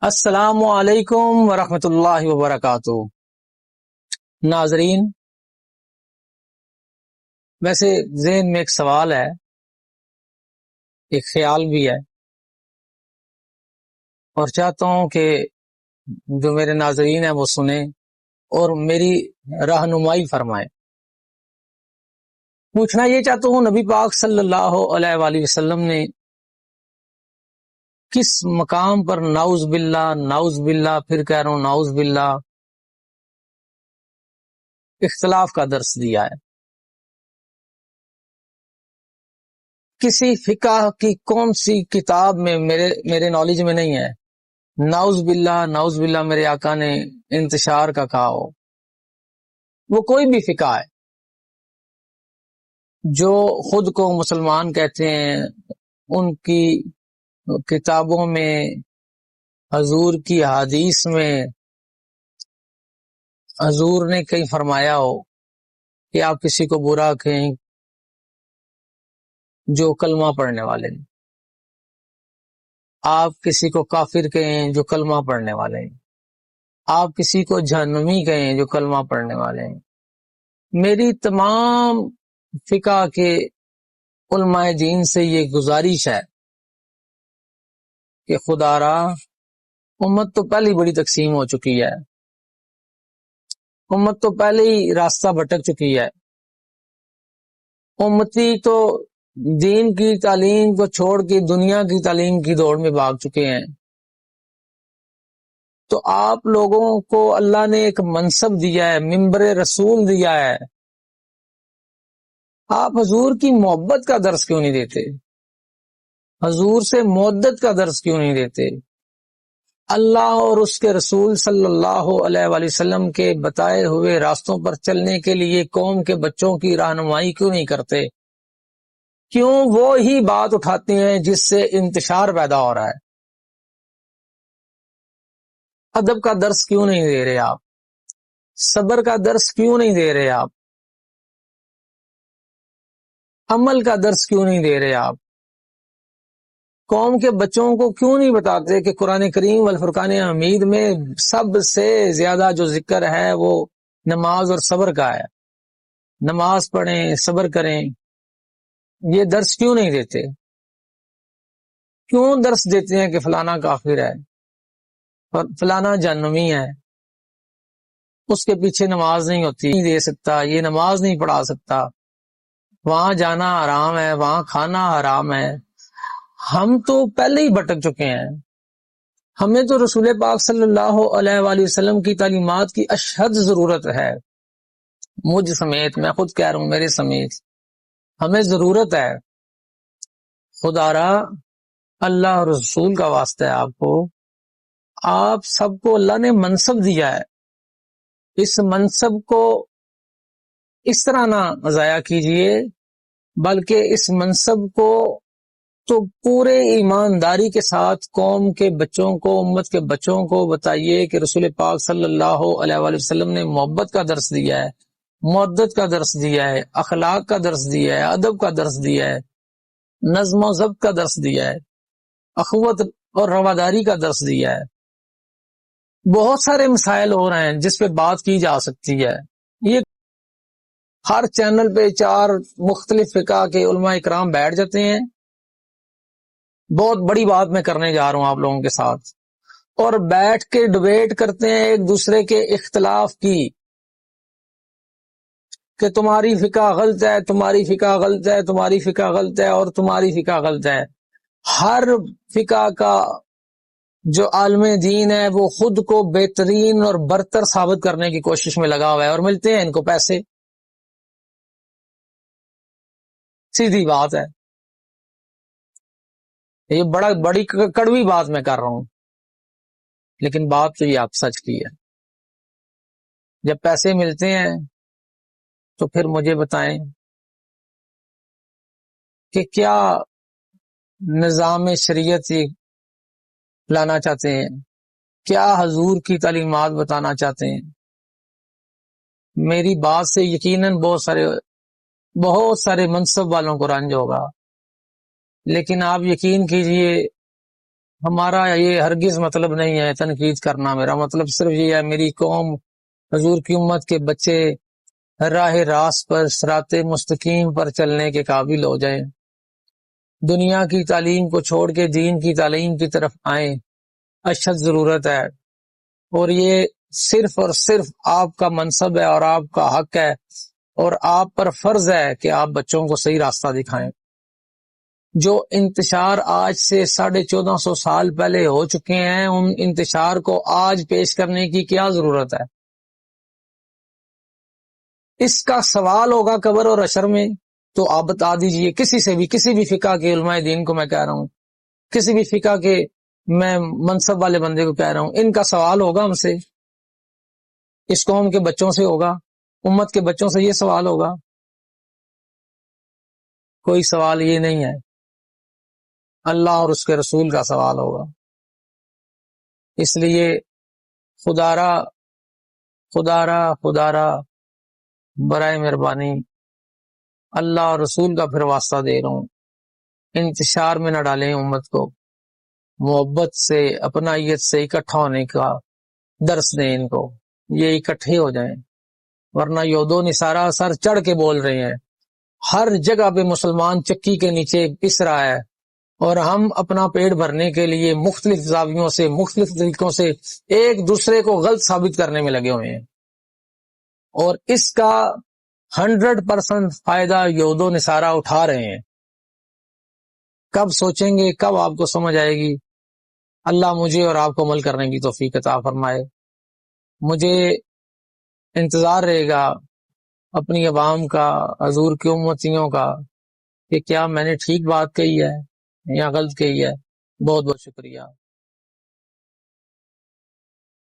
السلام علیکم ورحمۃ اللہ وبرکاتہ۔ ناظرین، ویسے ذہن میں ایک سوال ہے، ایک خیال بھی ہے، اور چاہتا ہوں کہ جو میرے ناظرین ہیں وہ سنیں اور میری رہنمائی فرمائیں۔ پوچھنا یہ چاہتا ہوں، نبی پاک صلی اللہ علیہ وآلہ وسلم نے کس مقام پر نعوذ باللہ پھر کہہ رہا ہوں نعوذ باللہ اختلاف کا درس دیا ہے؟ کسی فقہ کی کون سی کتاب میں میرے نالج میں نہیں ہے نعوذ باللہ میرے آقا نے انتشار کا کہا ہو۔ وہ کوئی بھی فقہ ہے جو خود کو مسلمان کہتے ہیں، ان کی کتابوں میں، حضور کی حدیث میں حضور نے کہیں فرمایا ہو کہ آپ کسی کو برا کہیں جو کلمہ پڑھنے والے ہیں، آپ کسی کو کافر کہیں جو کلمہ پڑھنے والے ہیں، آپ کسی کو جہنمی کہیں جو کلمہ پڑھنے والے ہیں۔ میری تمام فقہ کے علماء دین سے یہ گزارش ہے کہ خدا را امت تو پہلے ہی بڑی تقسیم ہو چکی ہے، امت تو پہلے ہی راستہ بھٹک چکی ہے، امتی تو دین کی تعلیم کو چھوڑ کے دنیا کی تعلیم کی دوڑ میں بھاگ چکے ہیں۔ تو آپ لوگوں کو اللہ نے ایک منصب دیا ہے، ممبر رسول دیا ہے، آپ حضور کی محبت کا درس کیوں نہیں دیتے؟ حضور سے مودت کا درس کیوں نہیں دیتے؟ اللہ اور اس کے رسول صلی اللہ علیہ وآلہ وسلم کے بتائے ہوئے راستوں پر چلنے کے لیے قوم کے بچوں کی رہنمائی کیوں نہیں کرتے؟ کیوں وہ ہی بات اٹھاتے ہیں جس سے انتشار پیدا ہو رہا ہے؟ ادب کا درس کیوں نہیں دے رہے آپ؟ صبر کا درس کیوں نہیں دے رہے آپ؟ عمل کا درس کیوں نہیں دے رہے آپ؟ قوم کے بچوں کو کیوں نہیں بتاتے کہ قرآن کریم والفرقان حمید میں سب سے زیادہ جو ذکر ہے وہ نماز اور صبر کا ہے؟ نماز پڑھیں، صبر کریں، یہ درس کیوں نہیں دیتے؟ کیوں درس دیتے ہیں کہ فلانا کافر ہے اور فلانا جہنمی ہے، اس کے پیچھے نماز نہیں ہوتی، نہیں دے سکتا، یہ نماز نہیں پڑھا سکتا، وہاں جانا حرام ہے، وہاں کھانا حرام ہے۔ ہم تو پہلے ہی بھٹک چکے ہیں، ہمیں تو رسول پاک صلی اللہ علیہ وآلہ وسلم کی تعلیمات کی اشد ضرورت ہے، مجھ سمیت، میں خود کہہ رہا ہوں میرے سمیت ہمیں ضرورت ہے۔ خدا را اللہ اور رسول کا واسطہ ہے آپ کو، آپ سب کو اللہ نے منصب دیا ہے، اس منصب کو اس طرح نہ ضائع کیجئے، بلکہ اس منصب کو تو پورے ایمانداری کے ساتھ قوم کے بچوں کو، امت کے بچوں کو بتائیے کہ رسول پاک صلی اللہ علیہ وآلہ وسلم نے محبت کا درس دیا ہے، مودت کا درس دیا ہے، اخلاق کا درس دیا ہے، ادب کا درس دیا ہے، نظم و ضبط کا درس دیا ہے، اخوت اور رواداری کا درس دیا ہے۔ بہت سارے مسائل ہو رہے ہیں جس پہ بات کی جا سکتی ہے، یہ ہر چینل پہ 4 مختلف فقہ کے علماء اکرام بیٹھ جاتے ہیں، بہت بڑی بات میں کرنے جا رہا ہوں آپ لوگوں کے ساتھ، اور بیٹھ کے ڈبیٹ کرتے ہیں ایک دوسرے کے اختلاف کی، کہ تمہاری فقہ غلط ہے، تمہاری فقہ غلط ہے، تمہاری فقہ غلط ہے، اور تمہاری فقہ غلط ہے۔ ہر فقہ کا جو عالم دین ہے وہ خود کو بہترین اور برتر ثابت کرنے کی کوشش میں لگا ہوا ہے، اور ملتے ہیں ان کو پیسے، سیدھی بات ہے۔ یہ بڑی کڑوی بات میں کر رہا ہوں، لیکن بات تو یہ آپ سچ کی ہے۔ جب پیسے ملتے ہیں تو پھر مجھے بتائیں کہ کیا نظام شریعت لانا چاہتے ہیں، کیا حضور کی تعلیمات بتانا چاہتے ہیں؟ میری بات سے یقیناً بہت سارے منصب والوں کو رنج ہوگا، لیکن آپ یقین کیجئے ہمارا یہ ہرگز مطلب نہیں ہے تنقید کرنا، میرا مطلب صرف یہ ہے میری قوم، حضور کی امت کے بچے راہ راست پر صراط مستقیم پر چلنے کے قابل ہو جائیں، دنیا کی تعلیم کو چھوڑ کے دین کی تعلیم کی طرف آئیں، اشد ضرورت ہے۔ اور یہ صرف اور صرف آپ کا منصب ہے اور آپ کا حق ہے اور آپ پر فرض ہے کہ آپ بچوں کو صحیح راستہ دکھائیں۔ جو انتشار آج سے 1450 سال پہلے ہو چکے ہیں، ان انتشار کو آج پیش کرنے کی کیا ضرورت ہے؟ اس کا سوال ہوگا قبر اور حشر میں، تو آپ بتا دیجئے کسی سے بھی، کسی بھی فقہ کے علماء دین کو میں کہہ رہا ہوں، کسی بھی فقہ کے میں منصب والے بندے کو کہہ رہا ہوں، ان کا سوال ہوگا ہم سے، اس قوم کے بچوں سے ہوگا، امت کے بچوں سے یہ سوال ہوگا؟ کوئی سوال یہ نہیں ہے، اللہ اور اس کے رسول کا سوال ہوگا۔ اس لیے خدارا برائے مہربانی اللہ اور رسول کا پھر واسطہ دے رہا ہوں، انتشار میں نہ ڈالیں امت کو، محبت سے اپنائیت سے اکٹھا ہونے کا درس دیں ان کو، یہ اکٹھے ہو جائیں، ورنہ یہود نصارہ سر چڑھ کے بول رہے ہیں، ہر جگہ پہ مسلمان چکی کے نیچے پس رہا ہے، اور ہم اپنا پیٹ بھرنے کے لیے مختلف زاویوں سے، مختلف طریقوں سے ایک دوسرے کو غلط ثابت کرنے میں لگے ہوئے ہیں، اور اس کا 100% فائدہ یہود و نصارہ اٹھا رہے ہیں۔ کب سوچیں گے، کب آپ کو سمجھ آئے گی؟ اللہ مجھے اور آپ کو عمل کرنے کی توفیق عطا فرمائے۔ مجھے انتظار رہے گا اپنی عوام کا، حضور کی امتیوں کا، کہ کیا میں نے ٹھیک بات کہی ہے یا غلط کہی ہے۔ بہت بہت شکریہ۔